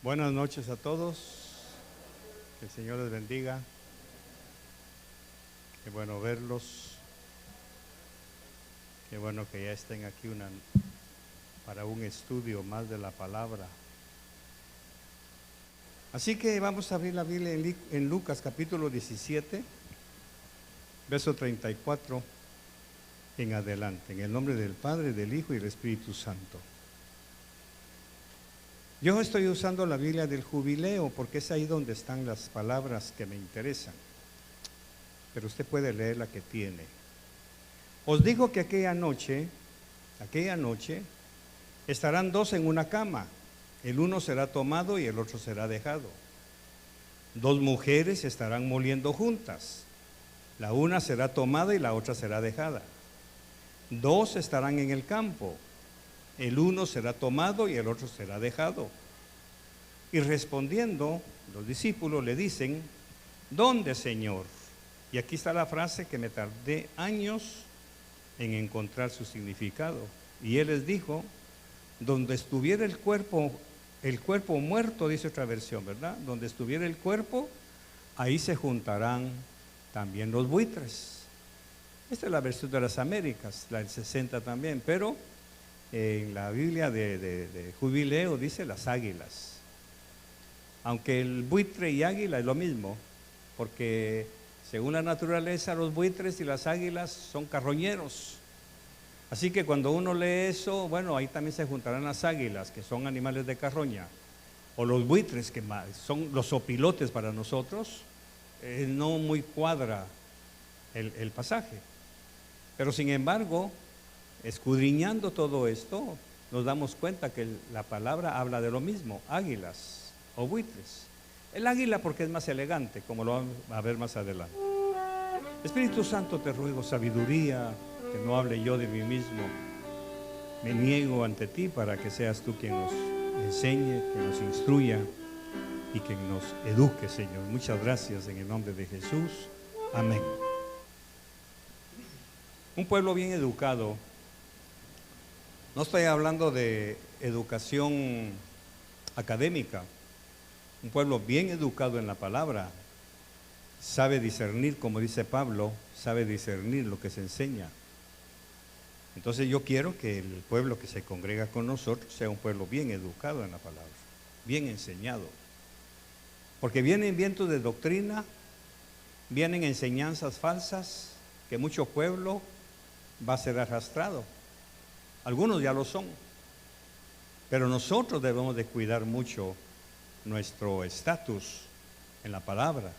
Buenas noches a todos, que el Señor les bendiga, qué bueno verlos, qué bueno que ya estén aquí para un estudio más de la palabra. Así que vamos a abrir la Biblia en Lucas capítulo 17, verso 34 en adelante, en el nombre del Padre, del Hijo y del Espíritu Santo. Yo estoy usando la Biblia del Jubileo porque es ahí donde están las palabras que me interesan, pero usted puede leer la que tiene. Os digo que aquella noche estarán dos en una cama, el uno será tomado y el otro será dejado. Dos mujeres estarán moliendo juntas, la una será tomada y la otra será dejada. Dos estarán en el campo, el uno será tomado y el otro será dejado. Y respondiendo, los discípulos le dicen: ¿dónde, Señor? Y aquí está la frase que me tardé años en encontrar su significado. Y él les dijo: donde estuviera el cuerpo muerto, dice otra versión, ¿verdad? Donde estuviera el cuerpo, ahí se juntarán también los buitres. Esta es la versión de las Américas, la del 60 también, pero en la Biblia de Jubileo dice las águilas. Aunque el buitre y águila es lo mismo, porque según la naturaleza los buitres y las águilas son carroñeros. Así que cuando uno lee eso, bueno, ahí también se juntarán las águilas, que son animales de carroña, o los buitres, que son los opilotes para nosotros. No muy cuadra el pasaje. Pero sin embargo, escudriñando todo esto, nos damos cuenta que la palabra habla de lo mismo: águilas o buitres. El águila porque es más elegante, como lo vamos a ver más adelante. Espíritu Santo, te ruego sabiduría, que no hable yo de mí mismo. Me niego ante ti para que seas tú quien nos enseñe, que nos instruya y quien nos eduque, Señor. Muchas gracias en el nombre de Jesús. Amén. Un pueblo bien educado, no estoy hablando de educación académica, un pueblo bien educado en la palabra sabe discernir, como dice Pablo, sabe discernir lo que se enseña. Entonces yo quiero que el pueblo que se congrega con nosotros sea un pueblo bien educado en la palabra, bien enseñado, porque vienen vientos de doctrina, vienen enseñanzas falsas que mucho pueblo va a ser arrastrado. Algunos ya lo son, pero nosotros debemos de cuidar mucho nuestro estatus en la palabra,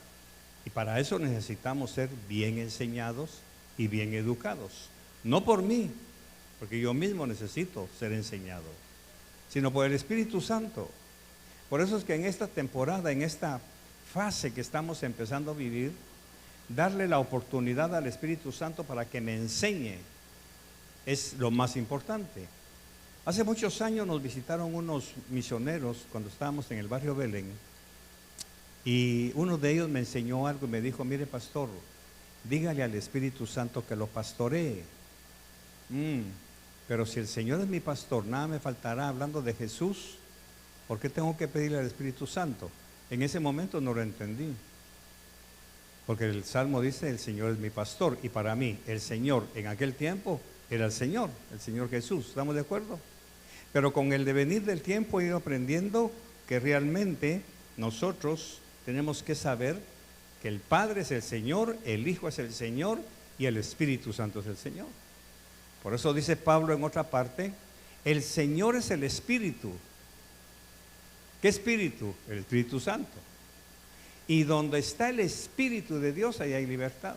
y para eso necesitamos ser bien enseñados y bien educados, no por mí, porque yo mismo necesito ser enseñado, sino por el Espíritu Santo. Por eso es que en esta temporada, en esta fase que estamos empezando a vivir, darle la oportunidad al Espíritu Santo para que me enseñe es lo más importante. Hace muchos años nos visitaron unos misioneros cuando estábamos en el barrio Belén, y uno de ellos me enseñó algo y me dijo: mire, pastor, dígale al Espíritu Santo que lo pastoree. Pero si el Señor es mi pastor, nada me faltará. Hablando de Jesús, ¿por qué tengo que pedirle al Espíritu Santo? En ese momento no lo entendí, porque el Salmo dice: el Señor es mi pastor, y para mí el Señor en aquel tiempo era el Señor Jesús. ¿Estamos de acuerdo? Pero con el devenir del tiempo he ido aprendiendo que realmente nosotros tenemos que saber que el Padre es el Señor, el Hijo es el Señor y el Espíritu Santo es el Señor. Por eso dice Pablo en otra parte: el Señor es el Espíritu. ¿Qué Espíritu? El Espíritu Santo. Y donde está el Espíritu de Dios, ahí hay libertad.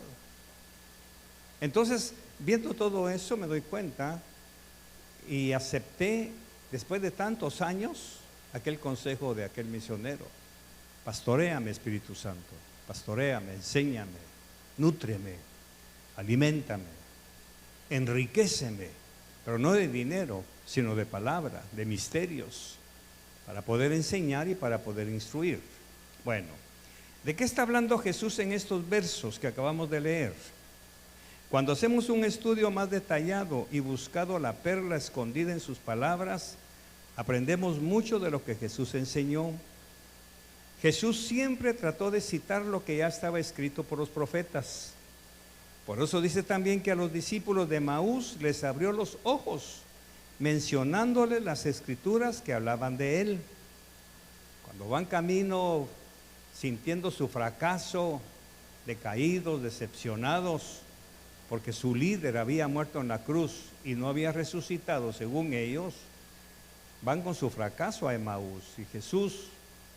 Entonces, viendo todo eso, me doy cuenta y acepté, después de tantos años, aquel consejo de aquel misionero: pastoréame, Espíritu Santo, pastoréame, enséñame, nútreme, aliméntame, enriquéceme, pero no de dinero, sino de palabra, de misterios, para poder enseñar y para poder instruir. Bueno, ¿de qué está hablando Jesús en estos versos que acabamos de leer? Cuando hacemos un estudio más detallado y buscado la perla escondida en sus palabras, aprendemos mucho de lo que Jesús enseñó Jesús siempre trató de citar lo que ya estaba escrito por los profetas. Por eso dice también que a los discípulos de Emaús les abrió los ojos, mencionándoles las escrituras que hablaban de él. Cuando van camino sintiendo su fracaso, decaídos, decepcionados, porque su líder había muerto en la cruz y no había resucitado según ellos, van con su fracaso a Emaús, y Jesús,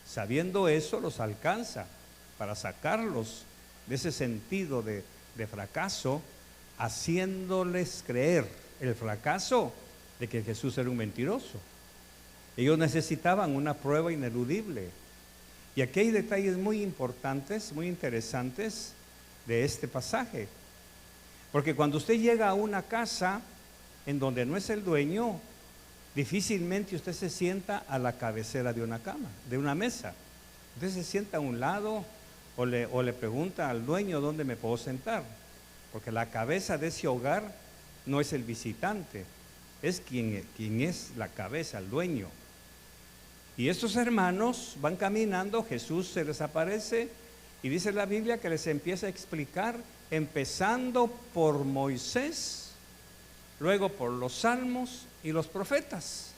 sabiendo eso, los alcanza para sacarlos de ese sentido de fracaso, haciéndoles creer el fracaso de que Jesús era un mentiroso. Ellos necesitaban una prueba ineludible. Y aquí hay detalles muy importantes, muy interesantes de este pasaje. Porque cuando usted llega a una casa en donde no es el dueño, difícilmente usted se sienta a la cabecera de una cama, de una mesa. Usted se sienta a un lado o le pregunta al dueño dónde me puedo sentar. Porque la cabeza de ese hogar no es el visitante, es quien es la cabeza, el dueño. Y estos hermanos van caminando, Jesús se les aparece y dice la Biblia que les empieza a explicar, empezando por Moisés, luego por los salmos y los profetas.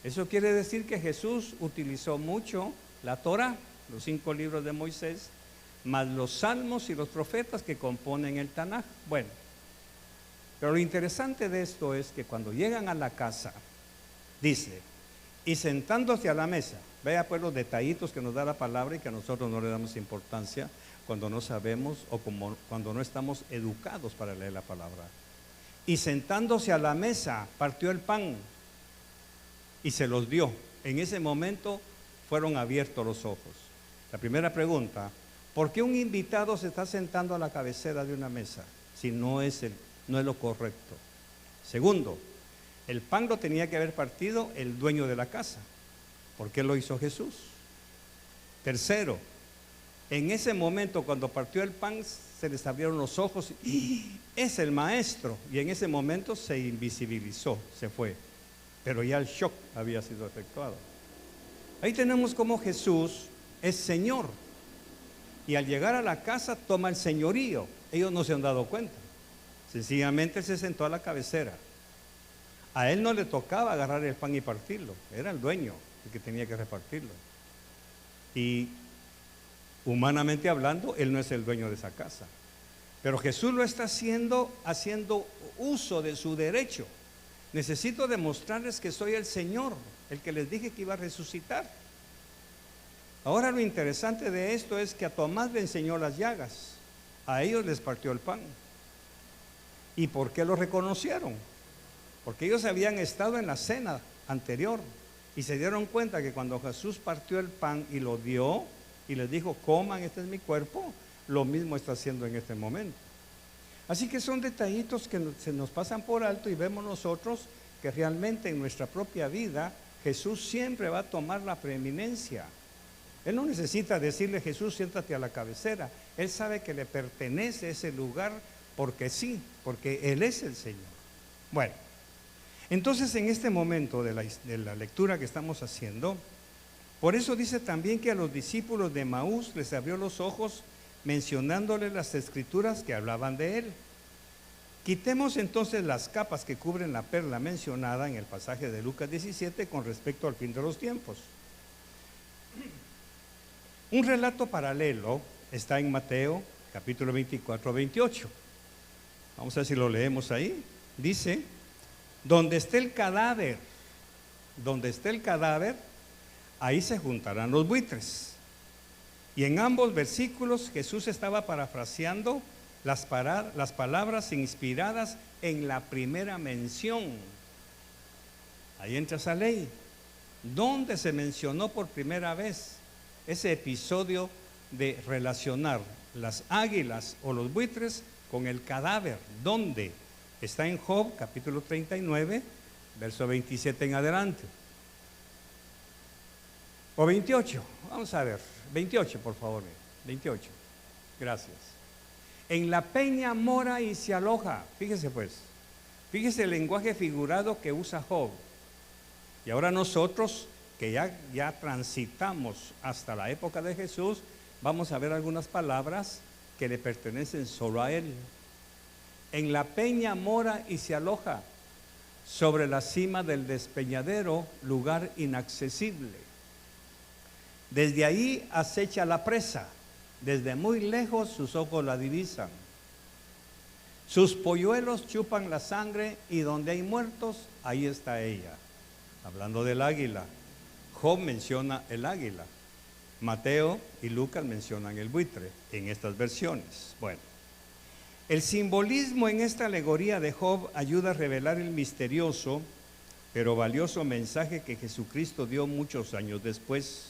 Eso quiere decir que Jesús utilizó mucho la Torá, los 5 libros de Moisés, más los salmos y los profetas que componen el Tanaj. Bueno, pero lo interesante de esto es que cuando llegan a la casa, dice, y sentándose a la mesa, vea pues los detallitos que nos da la palabra y que a nosotros no le damos importancia cuando no sabemos o cuando no estamos educados para leer la palabra. Y sentándose a la mesa, partió el pan y se los dio. En ese momento fueron abiertos los ojos. La primera pregunta, ¿por qué un invitado se está sentando a la cabecera de una mesa si no es lo correcto? Segundo, el pan lo tenía que haber partido el dueño de la casa. ¿Por qué lo hizo Jesús? Tercero, en ese momento cuando partió el pan se les abrieron los ojos y es el maestro, y en ese momento se invisibilizó, se fue, pero ya el shock había sido efectuado. Ahí tenemos como Jesús es Señor, y al llegar a la casa toma el señorío. Ellos no se han dado cuenta, sencillamente él se sentó a la cabecera. A él no le tocaba agarrar el pan y partirlo, era el dueño el que tenía que repartirlo. Y humanamente hablando, él no es el dueño de esa casa. Pero Jesús lo está haciendo uso de su derecho. Necesito demostrarles que soy el Señor, el que les dije que iba a resucitar. Ahora lo interesante de esto es que a Tomás le enseñó las llagas, a ellos les partió el pan. ¿Y por qué lo reconocieron? Porque ellos habían estado en la cena anterior y se dieron cuenta que cuando Jesús partió el pan y lo dio y les dijo, coman, este es mi cuerpo, lo mismo está haciendo en este momento. Así que son detallitos que se nos pasan por alto y vemos nosotros que realmente en nuestra propia vida Jesús siempre va a tomar la preeminencia. Él no necesita decirle, Jesús, siéntate a la cabecera. Él sabe que le pertenece ese lugar porque sí, porque Él es el Señor. Bueno, entonces en este momento de la lectura que estamos haciendo, por eso dice también que a los discípulos de Emaús les abrió los ojos mencionándoles las escrituras que hablaban de él. Quitemos entonces las capas que cubren la perla mencionada en el pasaje de Lucas 17 con respecto al fin de los tiempos. Un relato paralelo está en Mateo capítulo 24-28. Vamos a ver si lo leemos ahí. Dice, donde esté el cadáver, ahí se juntarán los buitres. Y en ambos versículos Jesús estaba parafraseando las palabras inspiradas en la primera mención. Ahí entra esa ley, donde se mencionó por primera vez ese episodio de relacionar las águilas o los buitres con el cadáver. ¿Dónde? Está en Job capítulo 39, verso 27 en adelante. O 28, vamos a ver, 28 por favor, 28, gracias. En la peña mora y se aloja, fíjese pues, fíjese el lenguaje figurado que usa Job. Y ahora nosotros que ya transitamos hasta la época de Jesús, vamos a ver algunas palabras que le pertenecen solo a Él. En la peña mora y se aloja, sobre la cima del despeñadero, lugar inaccesible. Desde ahí acecha la presa, desde muy lejos sus ojos la divisan. Sus polluelos chupan la sangre y donde hay muertos, ahí está ella. Hablando del águila, Job menciona el águila. Mateo y Lucas mencionan el buitre en estas versiones. Bueno, el simbolismo en esta alegoría de Job ayuda a revelar el misterioso pero valioso mensaje que Jesucristo dio muchos años después.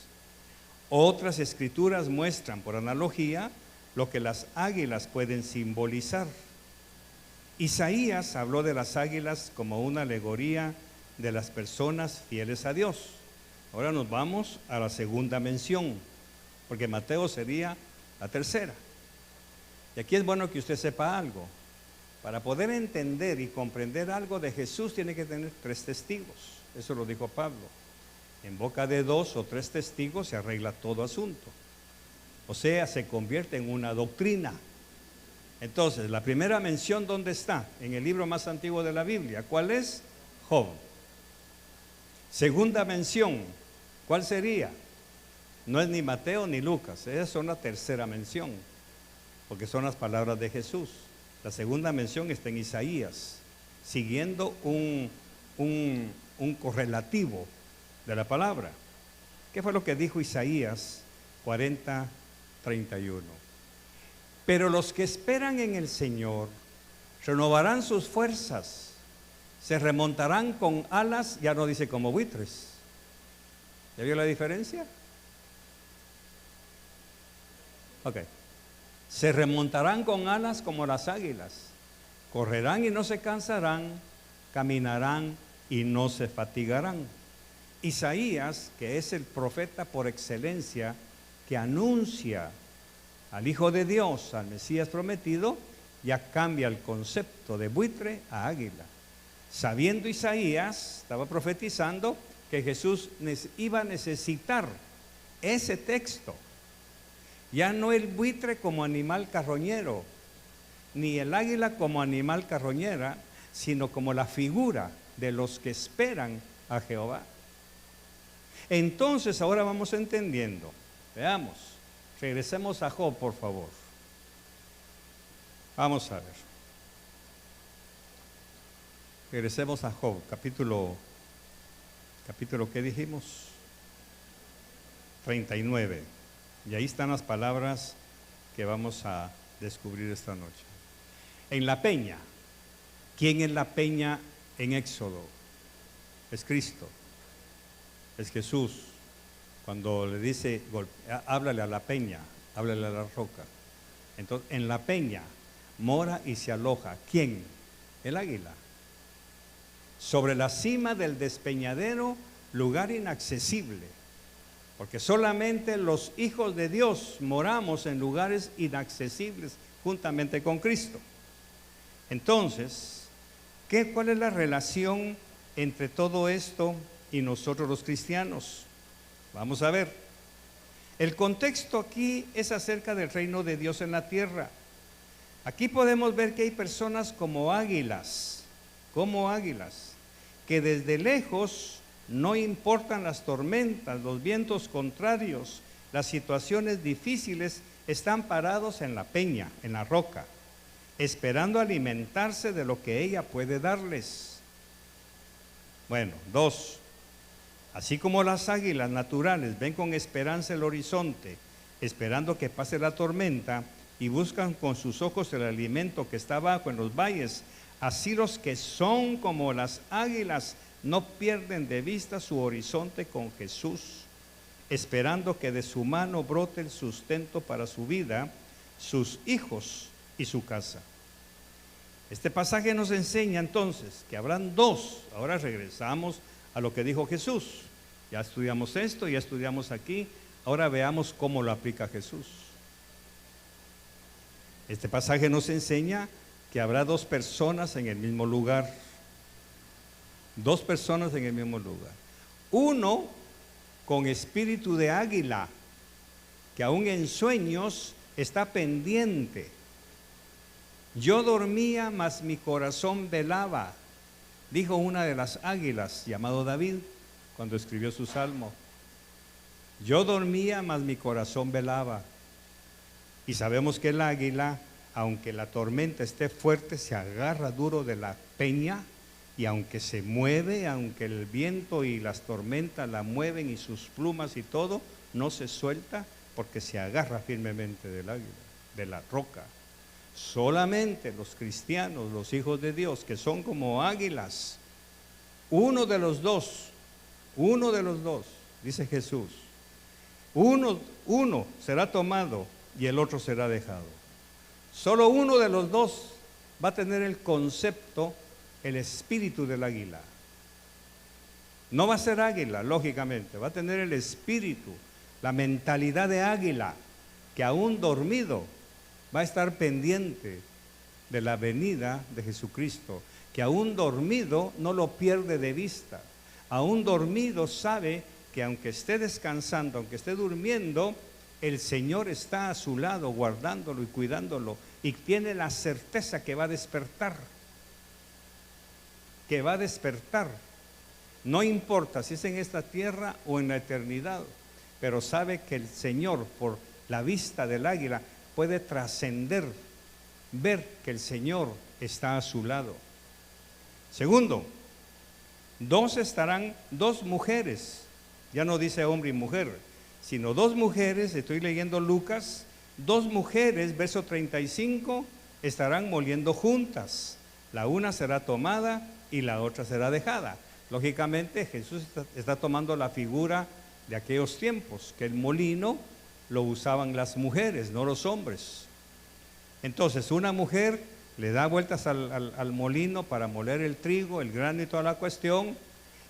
Otras escrituras muestran por analogía lo que las águilas pueden simbolizar. Isaías habló de las águilas como una alegoría de las personas fieles a Dios. Ahora nos vamos a la segunda mención, porque Mateo sería la tercera. Y aquí es bueno que usted sepa algo. Para poder entender y comprender algo de Jesús tiene que tener 3 testigos. Eso lo dijo Pablo. En boca de 2 o 3 testigos se arregla todo asunto. O sea, se convierte en una doctrina. Entonces, la primera mención, ¿dónde está? En el libro más antiguo de la Biblia. ¿Cuál es? Job. Segunda mención, ¿cuál sería? No es ni Mateo ni Lucas, esas son la tercera mención, porque son las palabras de Jesús. La segunda mención está en Isaías, siguiendo un correlativo de la palabra. ¿Qué fue lo que dijo Isaías 40:31? Pero los que esperan en el Señor renovarán sus fuerzas, se remontarán con alas, ya no dice como buitres. ¿Ya vio la diferencia? Ok. Se remontarán con alas como las águilas, correrán y no se cansarán, caminarán y no se fatigarán. Isaías, que es el profeta por excelencia, que anuncia al Hijo de Dios, al Mesías prometido, ya cambia el concepto de buitre a águila. Sabiendo Isaías, estaba profetizando que Jesús iba a necesitar ese texto. Ya no el buitre como animal carroñero, ni el águila como animal carroñera, sino como la figura de los que esperan a Jehová. Entonces ahora vamos entendiendo. Veamos, regresemos a Job, por favor. Vamos a ver. Regresemos a Job, capítulo, ¿qué dijimos? 39. Y ahí están las palabras que vamos a descubrir esta noche. En la peña. ¿Quién es la peña en Éxodo? Es Cristo. Es Jesús. Cuando le dice, háblale a la peña, háblale a la roca. Entonces, en la peña mora y se aloja. ¿Quién? El águila. Sobre la cima del despeñadero, lugar inaccesible. Porque solamente los hijos de Dios moramos en lugares inaccesibles juntamente con Cristo. Entonces, ¿cuál es la relación entre todo esto y nosotros los cristianos? Vamos a ver. El contexto aquí es acerca del reino de Dios en la tierra. Aquí podemos ver que hay personas como águilas, que desde lejos no importan las tormentas, los vientos contrarios, las situaciones difíciles, están parados en la peña, en la roca, esperando alimentarse de lo que ella puede darles. Bueno, 2. Así como las águilas naturales ven con esperanza el horizonte, esperando que pase la tormenta, y buscan con sus ojos el alimento que está abajo en los valles, así los que son como las águilas no pierden de vista su horizonte con Jesús, esperando que de su mano brote el sustento para su vida, sus hijos y su casa. Este pasaje nos enseña entonces que habrán 2. Ahora regresamos a lo que dijo Jesús. Ya estudiamos esto, ya estudiamos aquí. Ahora veamos cómo lo aplica Jesús. Este pasaje nos enseña que habrá 2 personas en el mismo lugar. 2 personas en el mismo lugar. Uno con espíritu de águila, que aún en sueños está pendiente. Yo dormía, mas mi corazón velaba, dijo una de las águilas, llamado David, cuando escribió su salmo. Yo dormía, mas mi corazón velaba. Y sabemos que el águila, aunque la tormenta esté fuerte, se agarra duro de la peña, y aunque se mueve, aunque el viento y las tormentas la mueven y sus plumas y todo, no se suelta porque se agarra firmemente del águila, de la roca. Solamente los cristianos, los hijos de Dios, que son como águilas, uno de los dos, dice Jesús, uno será tomado y el otro será dejado. Solo uno de los dos va a tener el concepto, el espíritu del águila. No va a ser águila, lógicamente, va a tener el espíritu, la mentalidad de águila, que aún dormido va a estar pendiente de la venida de Jesucristo, que aún dormido no lo pierde de vista, aún dormido sabe que aunque esté descansando, aunque esté durmiendo, el Señor está a su lado guardándolo y cuidándolo, y tiene la certeza que va a despertar, no importa si es en esta tierra o en la eternidad, pero sabe que el Señor, por la vista del águila, puede trascender, ver que el Señor está a su lado. Segundo, dos mujeres, ya no dice hombre y mujer, sino dos mujeres, estoy leyendo Lucas, dos mujeres, verso 35, estarán moliendo juntas, la una será tomada y la otra será dejada. Lógicamente Jesús está tomando la figura de aquellos tiempos, que el molino lo usaban las mujeres, no los hombres. Entonces una mujer le da vueltas al molino para moler el trigo, el grano y toda la cuestión,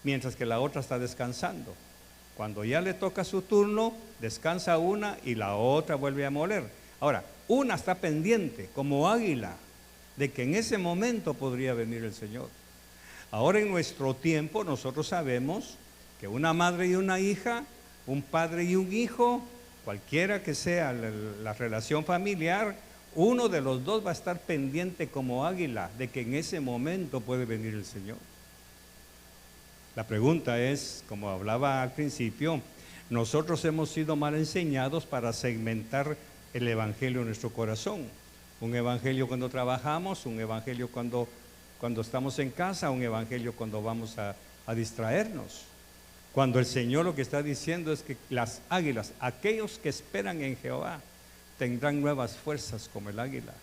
mientras que la otra está descansando. Cuando ya le toca su turno, descansa una y la otra vuelve a moler. Ahora, una está pendiente como águila de que en ese momento podría venir el Señor. Ahora en nuestro tiempo nosotros sabemos que una madre y una hija, un padre y un hijo, cualquiera que sea la relación familiar, uno de los dos va a estar pendiente como águila de que en ese momento puede venir el Señor. La pregunta es, como hablaba al principio, nosotros hemos sido mal enseñados para segmentar el evangelio en nuestro corazón. Un evangelio cuando trabajamos, un evangelio cuando estamos en casa, un evangelio cuando vamos a distraernos. Cuando el Señor lo que está diciendo es que las águilas, aquellos que esperan en Jehová, tendrán nuevas fuerzas como el águila.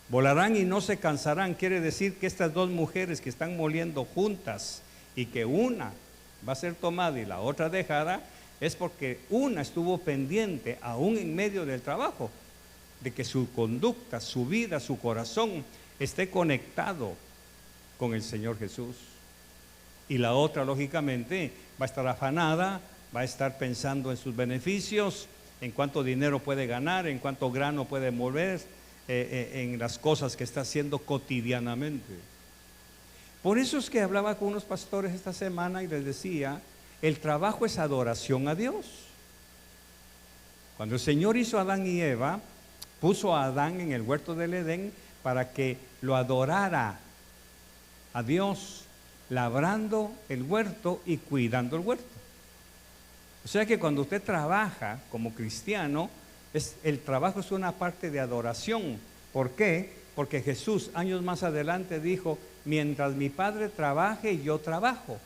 Volarán y no se cansarán. Quiere decir que estas dos mujeres que están moliendo juntas y que una va a ser tomada y la otra dejada, es porque una estuvo pendiente aún en medio del trabajo, de que su conducta, su vida, su corazón esté conectado con el Señor Jesús. Y la otra, lógicamente, va a estar afanada, va a estar pensando en sus beneficios, en cuánto dinero puede ganar, en cuánto grano puede mover, en las cosas que está haciendo cotidianamente. Por eso es que hablaba con unos pastores esta semana y les decía, el trabajo es adoración a Dios. Cuando el Señor hizo a Adán y Eva, puso a Adán en el huerto del Edén para que lo adorara a Dios, labrando el huerto y cuidando el huerto. O sea que cuando usted trabaja como cristiano, el trabajo es una parte de adoración. ¿Por qué? Porque Jesús años más adelante dijo, mientras mi Padre trabaje, yo trabajo.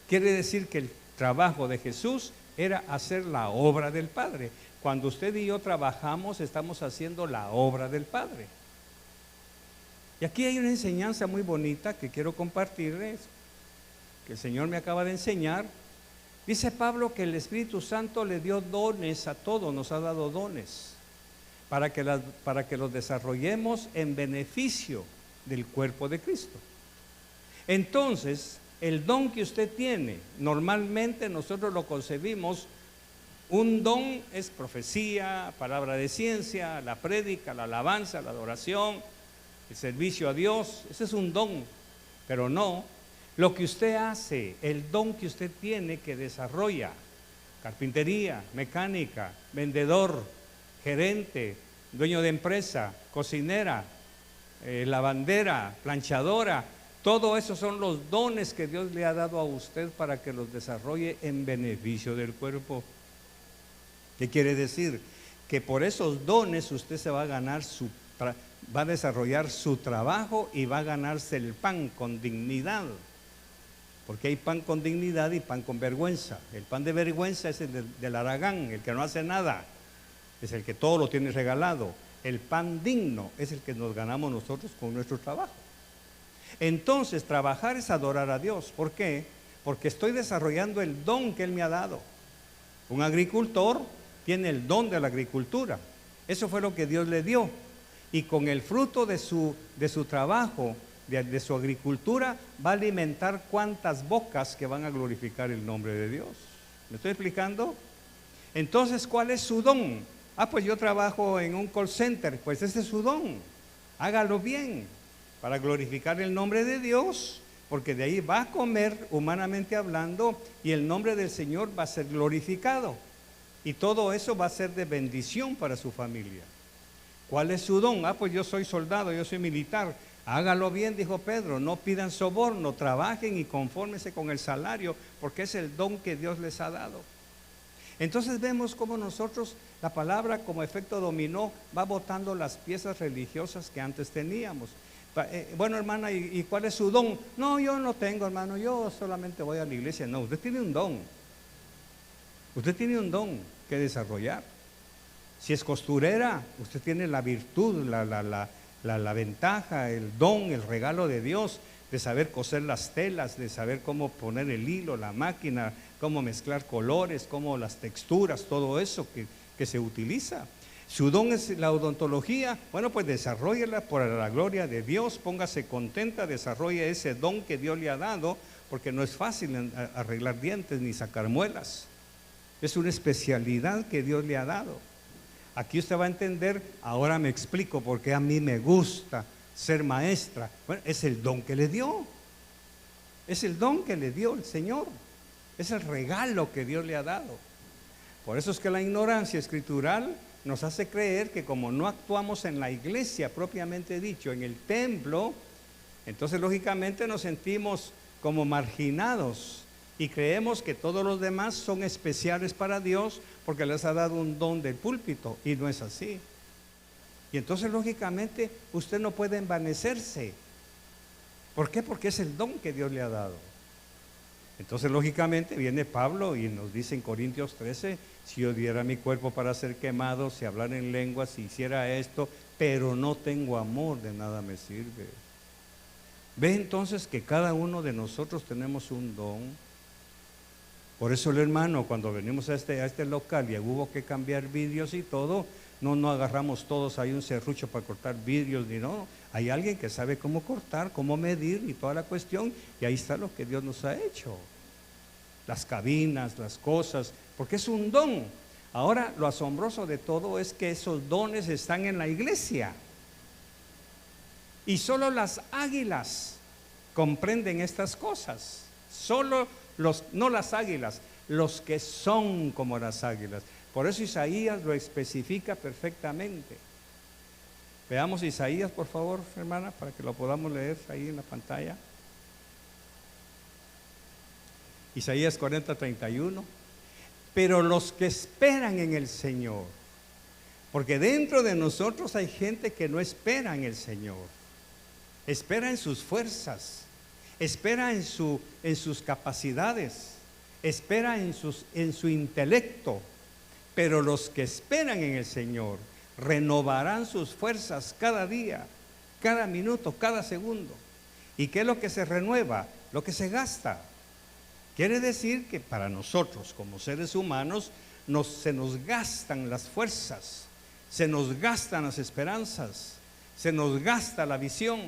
Quiere decir que el trabajo de Jesús era hacer la obra del Padre. Cuando usted y yo trabajamos, estamos haciendo la obra del Padre. Y aquí hay una enseñanza muy bonita que quiero compartirles, que el Señor me acaba de enseñar. Dice Pablo que el Espíritu Santo le dio dones a todos, nos ha dado dones, para que los desarrollemos en beneficio del cuerpo de Cristo. Entonces, el don que usted tiene, normalmente nosotros lo concebimos, un don es profecía, palabra de ciencia, la prédica, la alabanza, la adoración, el servicio a Dios, ese es un don, pero no. Lo que usted hace, el don que usted tiene que desarrolla, carpintería, mecánica, vendedor, gerente, dueño de empresa, cocinera, lavandera, planchadora, todo eso son los dones que Dios le ha dado a usted para que los desarrolle en beneficio del cuerpo. ¿Qué quiere decir? Que por esos dones usted se va a ganar va a desarrollar su trabajo y va a ganarse el pan con dignidad. Porque hay pan con dignidad y pan con vergüenza. El pan de vergüenza es el del haragán, el que no hace nada, es el que todo lo tiene regalado. El pan digno es el que nos ganamos nosotros con nuestro trabajo. Entonces, trabajar es adorar a Dios. ¿Por qué? Porque estoy desarrollando el don que Él me ha dado. Un agricultor tiene el don de la agricultura. Eso fue lo que Dios le dio. Y con el fruto de su trabajo, de su agricultura, va a alimentar cuantas bocas que van a glorificar el nombre de Dios. ¿Me estoy explicando? Entonces, ¿cuál es su don? Pues yo trabajo en un call center. Pues ese es su don. Hágalo bien para glorificar el nombre de Dios, porque de ahí va a comer, humanamente hablando, y el nombre del Señor va a ser glorificado. Y todo eso va a ser de bendición para su familia. ¿Cuál es su don? Pues yo soy soldado, yo soy militar. Hágalo bien, dijo Pedro, no pidan soborno, trabajen y confórmense con el salario, porque es el don que Dios les ha dado. Entonces vemos cómo nosotros, la palabra como efecto dominó, va botando las piezas religiosas que antes teníamos. Bueno, hermana, ¿y cuál es su don? No, yo no tengo, hermano, yo solamente voy a la iglesia. No, usted tiene un don. Usted tiene un don que desarrollar. Si es costurera, usted tiene la virtud, la ventaja, el don, el regalo de Dios de saber coser las telas, de saber cómo poner el hilo, la máquina, cómo mezclar colores, cómo las texturas, todo eso que se utiliza. Su don es la odontología. Bueno, pues desarróllela por la gloria de Dios, póngase contenta, desarrolle ese don que Dios le ha dado, porque no es fácil arreglar dientes ni sacar muelas. Es una especialidad que Dios le ha dado. Aquí usted va a entender, ahora me explico por qué a mí me gusta ser maestra. Bueno, es el don que le dio. Es el don que le dio el Señor. Es el regalo que Dios le ha dado. Por eso es que la ignorancia escritural nos hace creer que como no actuamos en la iglesia propiamente dicho, en el templo, entonces lógicamente nos sentimos como marginados y creemos que todos los demás son especiales para Dios porque les ha dado un don del púlpito, y no es así. Y entonces lógicamente usted no puede envanecerse. ¿Por qué? Porque es el don que Dios le ha dado. Entonces lógicamente viene Pablo y nos dice en Corintios 13, si yo diera mi cuerpo para ser quemado, si hablara en lenguas, si hiciera esto, pero no tengo amor, de nada me sirve. Ve entonces que cada uno de nosotros tenemos un don. Por eso el hermano, cuando venimos a este local y hubo que cambiar vidrios y todo, no agarramos todos ahí un serrucho para cortar vidrios, ni no. Hay alguien que sabe cómo cortar, cómo medir y toda la cuestión, y ahí está lo que Dios nos ha hecho. Las cabinas, las cosas, porque es un don. Ahora, lo asombroso de todo es que esos dones están en la iglesia. Y solo las águilas comprenden estas cosas. No las águilas, los que son como las águilas. Por eso Isaías lo especifica perfectamente. Veamos Isaías, por favor, hermana, para que lo podamos leer ahí en la pantalla. Isaías 40:31. Pero los que esperan en el Señor, porque dentro de nosotros hay gente que no espera en el Señor, espera en sus fuerzas, espera en sus capacidades, espera en su intelecto. Pero los que esperan en el Señor renovarán sus fuerzas cada día, cada minuto, cada segundo. ¿Y qué es lo que se renueva? Lo que se gasta. Quiere decir que para nosotros como seres humanos se nos gastan las fuerzas, se nos gastan las esperanzas, se nos gasta la visión.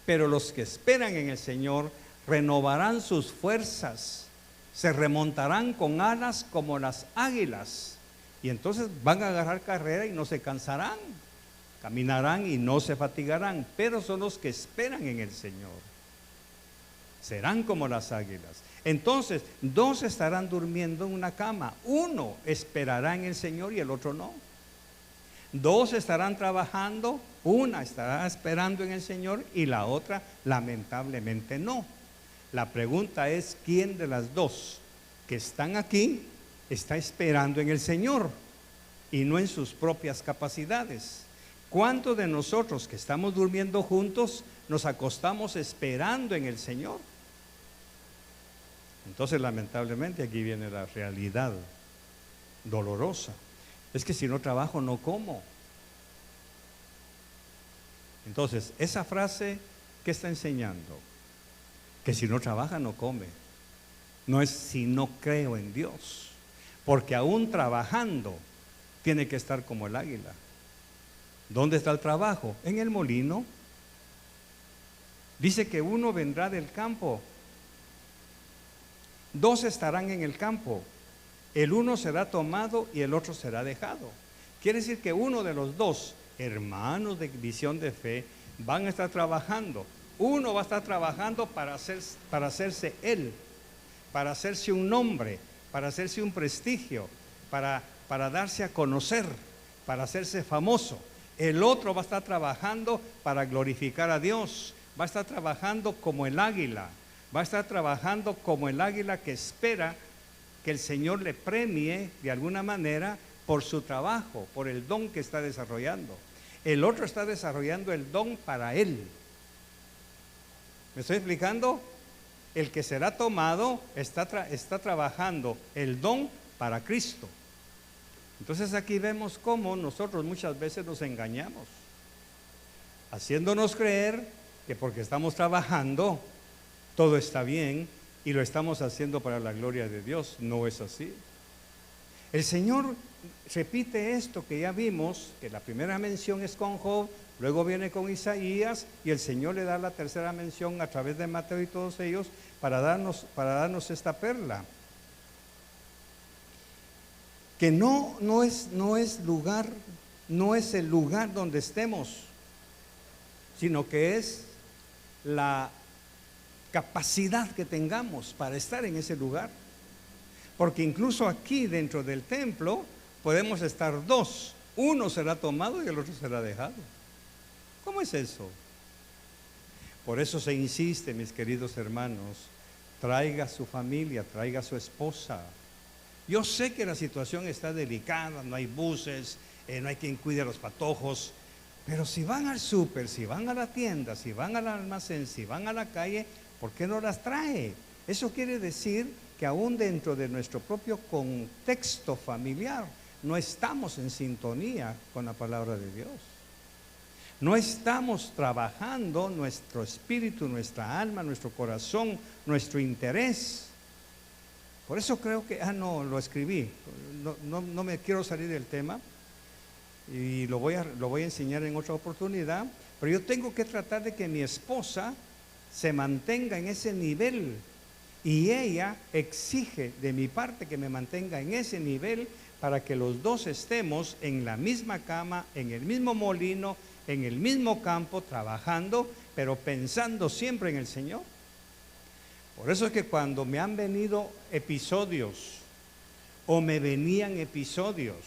Pero los que esperan en el Señor renovarán sus fuerzas, se remontarán con alas como las águilas. Y entonces van a agarrar carrera y no se cansarán, caminarán y no se fatigarán, pero son los que esperan en el Señor. serán como las águilas. Entonces, dos estarán durmiendo en una cama, uno esperará en el Señor y el otro no. Dos estarán trabajando, una estará esperando en el Señor y la otra lamentablemente no. La pregunta es, ¿quién de las dos que están aquí está esperando en el Señor y no en sus propias capacidades? ¿Cuántos de nosotros que estamos durmiendo juntos nos acostamos esperando en el Señor? Entonces, lamentablemente, aquí viene la realidad dolorosa. Es que si no trabajo, no como. Entonces, esa frase, ¿qué está enseñando? Que si no trabaja, no come. No es si no creo en Dios. Porque aún trabajando, tiene que estar como el águila. ¿Dónde está el trabajo? En el molino. Dice que uno vendrá del campo. Dos estarán en el campo. El uno será tomado y el otro será dejado. Quiere decir que uno de los dos hermanos de visión de fe van a estar trabajando. Uno va a estar trabajando para hacerse él, para hacerse un nombre, para hacerse un prestigio, para darse a conocer, para hacerse famoso. El otro va a estar trabajando para glorificar a Dios. Va a estar trabajando como el águila. Va a estar trabajando como el águila que espera que el Señor le premie de alguna manera por su trabajo, por el don que está desarrollando. El otro está desarrollando el don para él. ¿Me estoy explicando? El que será tomado está trabajando el don para Cristo. Entonces aquí vemos cómo nosotros muchas veces nos engañamos, haciéndonos creer que porque estamos trabajando todo está bien y lo estamos haciendo para la gloria de Dios. No es así. El Señor repite esto que ya vimos, que la primera mención es con Job, luego viene con Isaías y el Señor le da la tercera mención a través de Mateo y todos ellos para darnos esta perla. Que no es el lugar donde estemos, sino que es la capacidad que tengamos para estar en ese lugar. Porque incluso aquí dentro del templo podemos estar dos, uno será tomado y el otro será dejado. ¿Cómo es eso? Por eso se insiste, mis queridos hermanos, traiga a su familia, traiga a su esposa. Yo sé que la situación está delicada, no hay buses, no hay quien cuide a los patojos, pero si van al súper, si van a la tienda, si van al almacén, si van a la calle, ¿por qué no las trae? Eso quiere decir que aún dentro de nuestro propio contexto familiar no estamos en sintonía con la palabra de Dios. No estamos trabajando nuestro espíritu, nuestra alma, nuestro corazón, nuestro interés. Por eso creo que, lo escribí, no me quiero salir del tema y lo voy a enseñar en otra oportunidad, pero yo tengo que tratar de que mi esposa se mantenga en ese nivel y ella exige de mi parte que me mantenga en ese nivel para que los dos estemos en la misma cama, en el mismo molino, en el mismo campo, trabajando, pero pensando siempre en el Señor. Por eso es que cuando me han venido episodios o me venían episodios,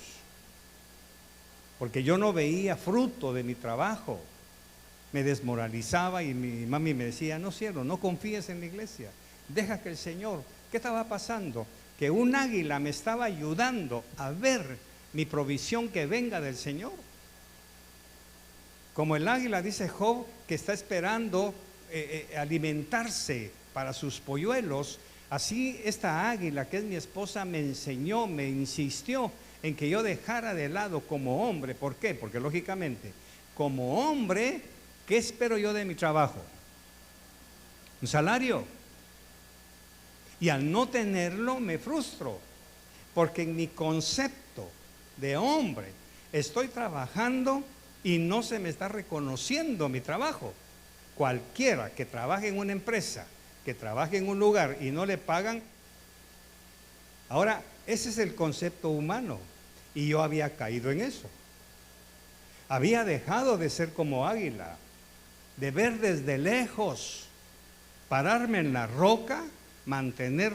porque yo no veía fruto de mi trabajo, me desmoralizaba y mi mami me decía, no cielo, no confíes en la iglesia, deja que el Señor. ¿Qué estaba pasando? Que un águila me estaba ayudando a ver mi provisión que venga del Señor. Como el águila, dice Job, que está esperando alimentarse para sus polluelos, así esta águila que es mi esposa me enseñó, me insistió en que yo dejara de lado como hombre. ¿Por qué? Porque lógicamente, como hombre, ¿qué espero yo de mi trabajo? Un salario. Y al no tenerlo me frustro, porque en mi concepto de hombre estoy trabajando y no se me está reconociendo mi trabajo. Cualquiera que trabaje en una empresa, que trabaje en un lugar y no le pagan. Ahora, ese es el concepto humano y yo había caído en eso. Había dejado de ser como águila, de ver desde lejos pararme en la roca, mantener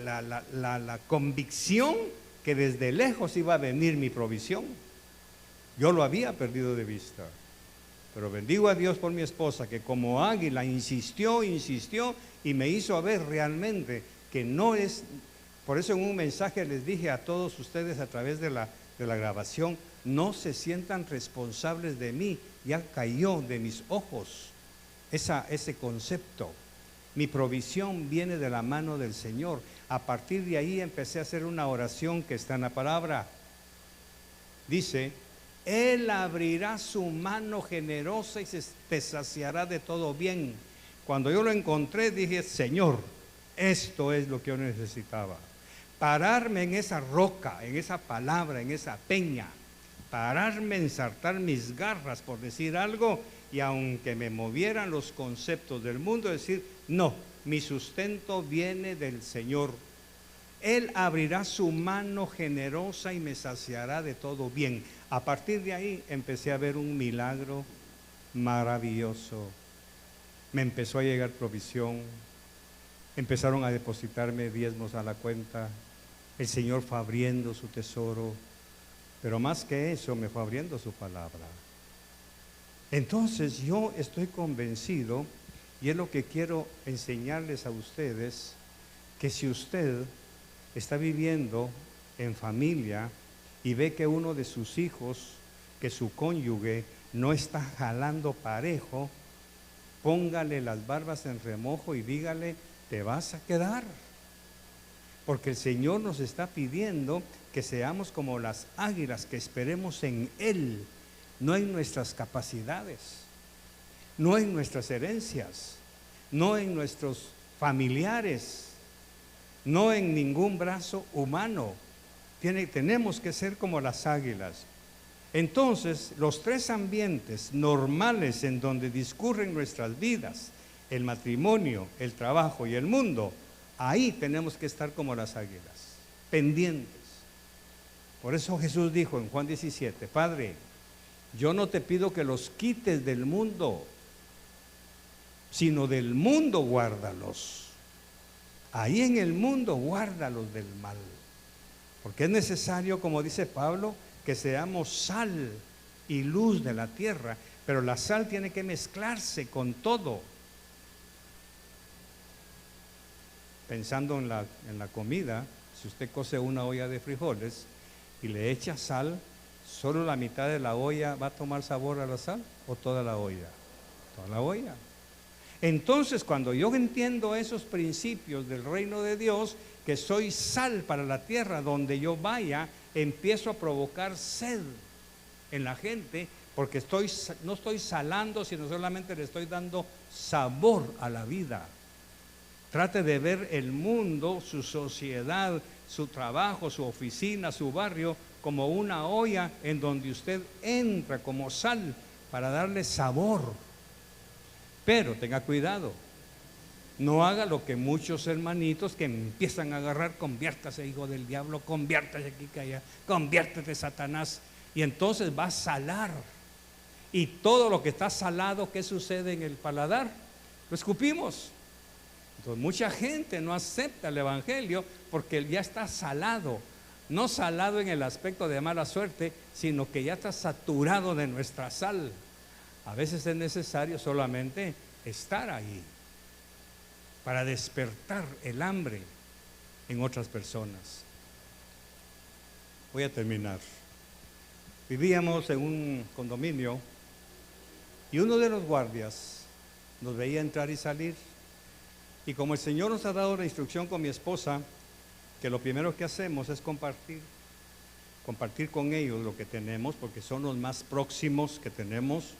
la convicción que desde lejos iba a venir mi provisión. Yo lo había perdido de vista, pero bendigo a Dios por mi esposa, que como águila insistió y me hizo ver realmente que no es. Por eso en un mensaje les dije a todos ustedes a través de la grabación: no se sientan responsables de mí, ya cayó de mis ojos ese concepto. Mi provisión viene de la mano del Señor. A partir de ahí empecé a hacer una oración que está en la palabra. Dice: Él abrirá su mano generosa y te saciará de todo bien. Cuando yo lo encontré dije: Señor, esto es lo que yo necesitaba. Pararme en esa roca, en esa palabra, en esa peña. Pararme, ensartar mis garras, por decir algo, y aunque me movieran los conceptos del mundo, decir: no, mi sustento viene del Señor. Él abrirá su mano generosa y me saciará de todo bien. A partir de ahí empecé a ver un milagro maravilloso. Me empezó a llegar provisión, empezaron a depositarme diezmos a la cuenta. El Señor fue abriendo su tesoro, pero más que eso me fue abriendo su palabra. Entonces yo estoy convencido, y es lo que quiero enseñarles a ustedes, que si usted está viviendo en familia y ve que uno de sus hijos, que su cónyuge no está jalando parejo, póngale las barbas en remojo y dígale: te vas a quedar. Porque el Señor nos está pidiendo que seamos como las águilas, que esperemos en Él, no en nuestras capacidades, no en nuestras herencias, no en nuestros familiares, no en ningún brazo humano. Tenemos que ser como las águilas. Entonces, los tres ambientes normales en donde discurren nuestras vidas, el matrimonio, el trabajo y el mundo, ahí tenemos que estar como las águilas, pendientes. Por eso Jesús dijo en Juan 17: Padre, yo no te pido que los quites del mundo, sino del mundo guárdalos. Ahí en el mundo guárdalos del mal. Porque es necesario, como dice Pablo, que seamos sal y luz de la tierra. Pero la sal tiene que mezclarse con todo. Pensando en la comida, si usted cose una olla de frijoles y le echa sal, ¿solo la mitad de la olla va a tomar sabor a la sal o toda la olla? Toda la olla. Entonces, cuando yo entiendo esos principios del reino de Dios, que soy sal para la tierra, donde yo vaya, empiezo a provocar sed en la gente, porque no estoy salando, sino solamente le estoy dando sabor a la vida. Trate de ver el mundo, su sociedad, su trabajo, su oficina, su barrio, como una olla en donde usted entra como sal para darle sabor. Pero tenga cuidado, no haga lo que muchos hermanitos que empiezan a agarrar: conviértase, hijo del diablo, conviértase aquí, que allá, conviértete, Satanás. Y entonces va a salar. Y todo lo que está salado, ¿qué sucede en el paladar? Lo escupimos. Entonces mucha gente no acepta el evangelio porque ya está salado. No salado en el aspecto de mala suerte, sino que ya está saturado de nuestra sal. A veces es necesario solamente estar ahí para despertar el hambre en otras personas. Voy a terminar. Vivíamos en un condominio y uno de los guardias nos veía entrar y salir. Y como el Señor nos ha dado la instrucción con mi esposa, que lo primero que hacemos es compartir con ellos lo que tenemos, porque son los más próximos que tenemos,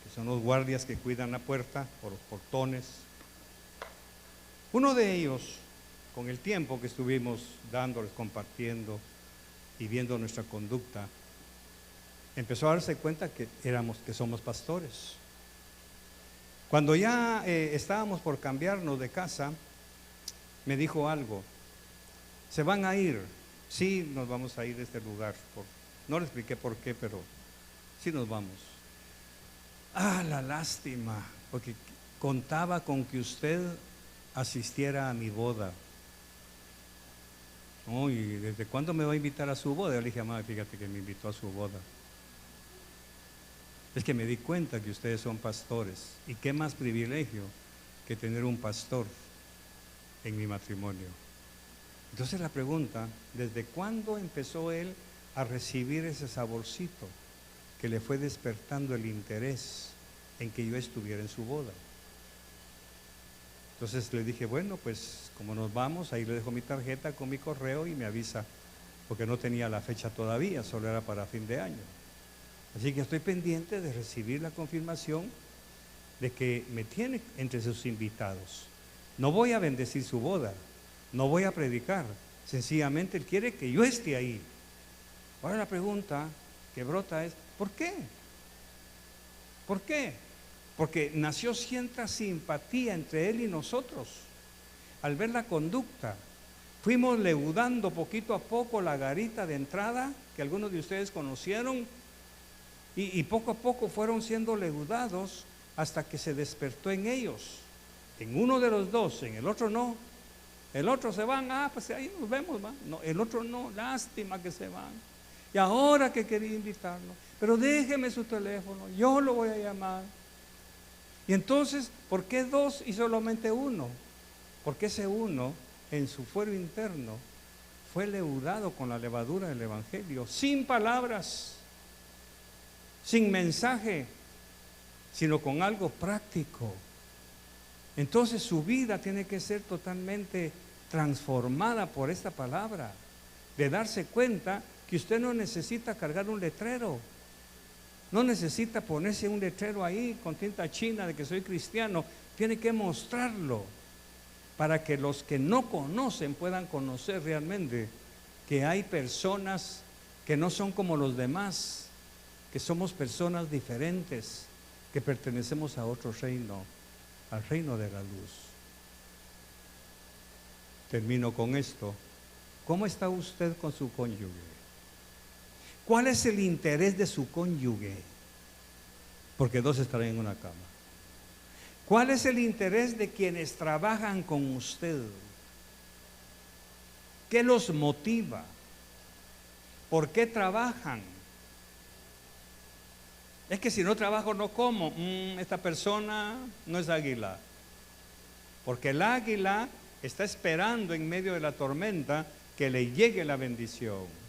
que son los guardias que cuidan la puerta o los portones. Uno de ellos, con el tiempo que estuvimos dándoles, compartiendo y viendo nuestra conducta, empezó a darse cuenta que somos pastores. Cuando ya estábamos por cambiarnos de casa, me dijo algo: ¿se van a ir? Sí, nos vamos a ir de este lugar. No le expliqué por qué, pero sí nos vamos. La lástima, porque contaba con que usted asistiera a mi boda. Oh, ¿y desde cuándo me va a invitar a su boda? Yo le dije, mamá, fíjate que me invitó a su boda. Es que me di cuenta que ustedes son pastores. ¿Y qué más privilegio que tener un pastor en mi matrimonio? Entonces la pregunta, ¿desde cuándo empezó él a recibir ese saborcito que le fue despertando el interés en que yo estuviera en su boda? Entonces le dije, bueno, pues como nos vamos, ahí le dejo mi tarjeta con mi correo y me avisa, porque no tenía la fecha todavía, solo era para fin de año. Así que estoy pendiente de recibir la confirmación de que me tiene entre sus invitados. No voy a bendecir su boda, no voy a predicar, sencillamente él quiere que yo esté ahí. Ahora la pregunta que brota es, ¿por qué? ¿Por qué? Porque nació cierta simpatía entre él y nosotros. Al ver la conducta, fuimos leudando poquito a poco la garita de entrada que algunos de ustedes conocieron, y poco a poco fueron siendo leudados hasta que se despertó en ellos. En uno de los dos, en el otro no. El otro se van, pues ahí nos vemos, ¿va? No, el otro no, lástima que se van. Y ahora que quería invitarlo, pero déjeme su teléfono, yo lo voy a llamar. Y entonces, ¿por qué dos y solamente uno? Porque ese uno, en su fuero interno, fue leudado con la levadura del Evangelio, sin palabras, sin mensaje, sino con algo práctico. Entonces su vida tiene que ser totalmente transformada por esta palabra, de darse cuenta que usted no necesita cargar un letrero, no necesita ponerse un letrero ahí con tinta china de que soy cristiano, tiene que mostrarlo para que los que no conocen puedan conocer realmente que hay personas que no son como los demás, que somos personas diferentes, que pertenecemos a otro reino, al reino de la luz. Termino con esto. ¿Cómo está usted con su cónyuge? ¿Cuál es el interés de su cónyuge? Porque dos estarán en una cama. ¿Cuál es el interés de quienes trabajan con usted? ¿Qué los motiva? ¿Por qué trabajan? Es que si no trabajo no como. Esta persona no es águila. Porque el águila está esperando en medio de la tormenta que le llegue la bendición.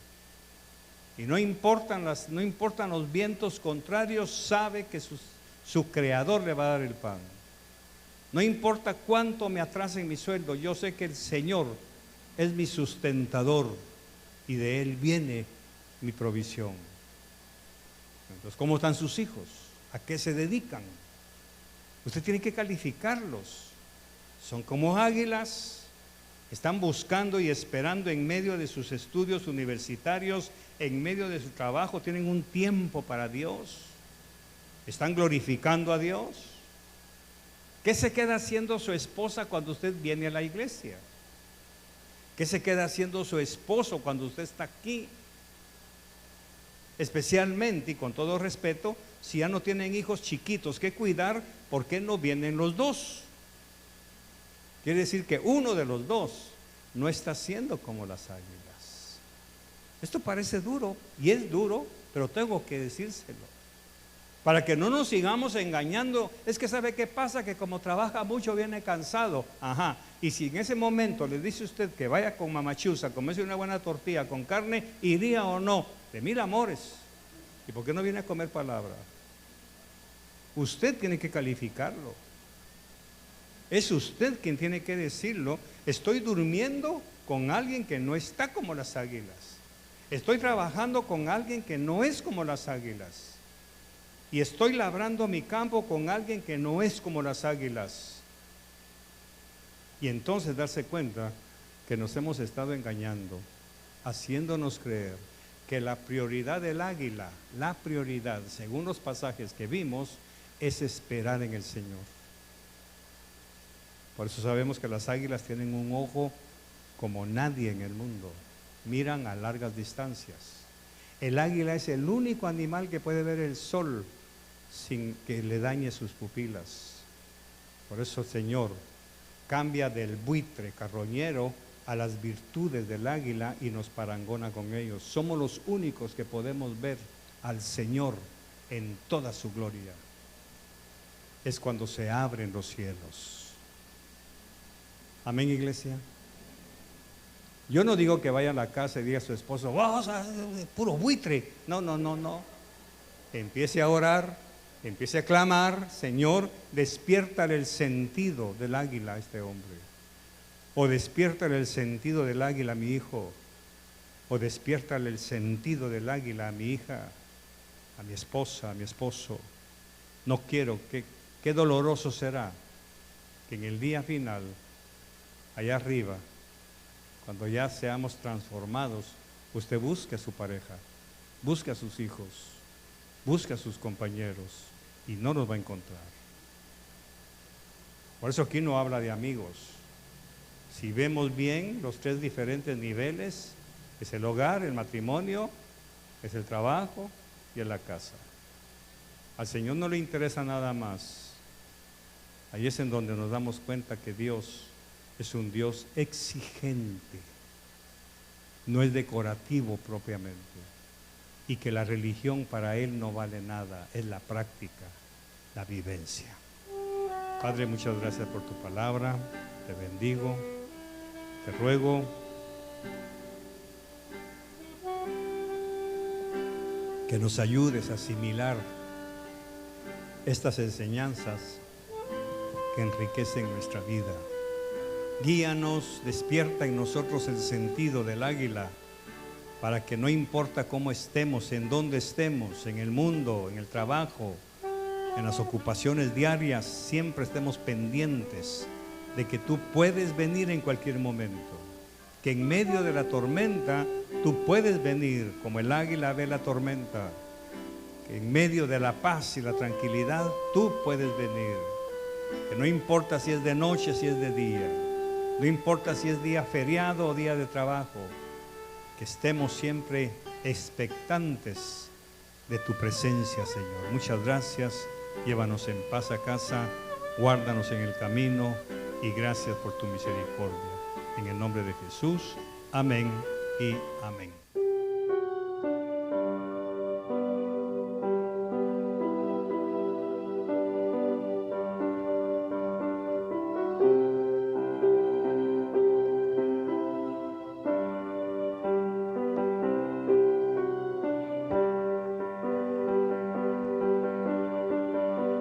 Y no importan los vientos contrarios, sabe que su creador le va a dar el pan. No importa cuánto me atrasen mi sueldo, yo sé que el Señor es mi sustentador y de Él viene mi provisión. Entonces, ¿cómo están sus hijos? ¿A qué se dedican? Usted tiene que calificarlos. Son como águilas, están buscando y esperando en medio de sus estudios universitarios, en medio de su trabajo, tienen un tiempo para Dios. Están glorificando a Dios. ¿Qué se queda haciendo su esposa cuando usted viene a la iglesia? ¿Qué se queda haciendo su esposo cuando usted está aquí? Especialmente y con todo respeto, si ya no tienen hijos chiquitos que cuidar, ¿por qué no vienen los dos? Quiere decir que uno de los dos no está siendo como las águilas. Esto parece duro y es duro, pero tengo que decírselo. Para que no nos sigamos engañando. Es que ¿sabe qué pasa? Que como trabaja mucho viene cansado. Ajá. Y si en ese momento le dice usted que vaya con mamachusa, comerse una buena tortilla con carne, ¿iría o no? De mil amores. ¿Y por qué no viene a comer palabra? Usted tiene que calificarlo. Es usted quien tiene que decirlo. Estoy durmiendo con alguien que no está como las águilas. Estoy trabajando con alguien que no es como las águilas. Y estoy labrando mi campo con alguien que no es como las águilas. Y entonces darse cuenta que nos hemos estado engañando, haciéndonos creer que la prioridad del águila, la prioridad, según los pasajes que vimos, es esperar en el Señor. Por eso sabemos que las águilas tienen un ojo como nadie en el mundo. Miran a largas distancias. El águila es el único animal que puede ver el sol sin que le dañe sus pupilas. Por eso, Señor, cambia del buitre carroñero a las virtudes del águila y nos parangona con ellos. Somos los únicos que podemos ver al Señor en toda su gloria. Es cuando se abren los cielos. Amén, iglesia. Yo no digo que vaya a la casa y diga a su esposo, vamos a puro buitre. No, no, no, no. Empiece a orar, empiece a clamar, Señor, despiértale el sentido del águila a este hombre. O despiértale el sentido del águila a mi hijo. O despiértale el sentido del águila a mi hija, a mi esposa, a mi esposo. No quiero, qué doloroso será que en el día final, allá arriba, cuando ya seamos transformados, usted busque a su pareja, busque a sus hijos, busque a sus compañeros y no los va a encontrar. Por eso aquí no habla de amigos. Si vemos bien los tres diferentes niveles, es el hogar, el matrimonio, es el trabajo y es la casa. Al Señor no le interesa nada más. Ahí es en donde nos damos cuenta que Dios es un Dios exigente, no es decorativo propiamente, y que la religión para Él no vale nada, es la práctica, la vivencia. Padre, muchas gracias por tu palabra, te bendigo, te ruego que nos ayudes a asimilar estas enseñanzas que enriquecen nuestra vida. Guíanos, despierta en nosotros el sentido del águila, para que no importa cómo estemos, en dónde estemos, en el mundo, en el trabajo, en las ocupaciones diarias, siempre estemos pendientes de que tú puedes venir en cualquier momento, que en medio de la tormenta tú puedes venir como el águila ve la tormenta, que en medio de la paz y la tranquilidad tú puedes venir, que no importa si es de noche, si es de día, no importa si es día feriado o día de trabajo, que estemos siempre expectantes de tu presencia, Señor. Muchas gracias, llévanos en paz a casa, guárdanos en el camino y gracias por tu misericordia. En el nombre de Jesús, amén y amén.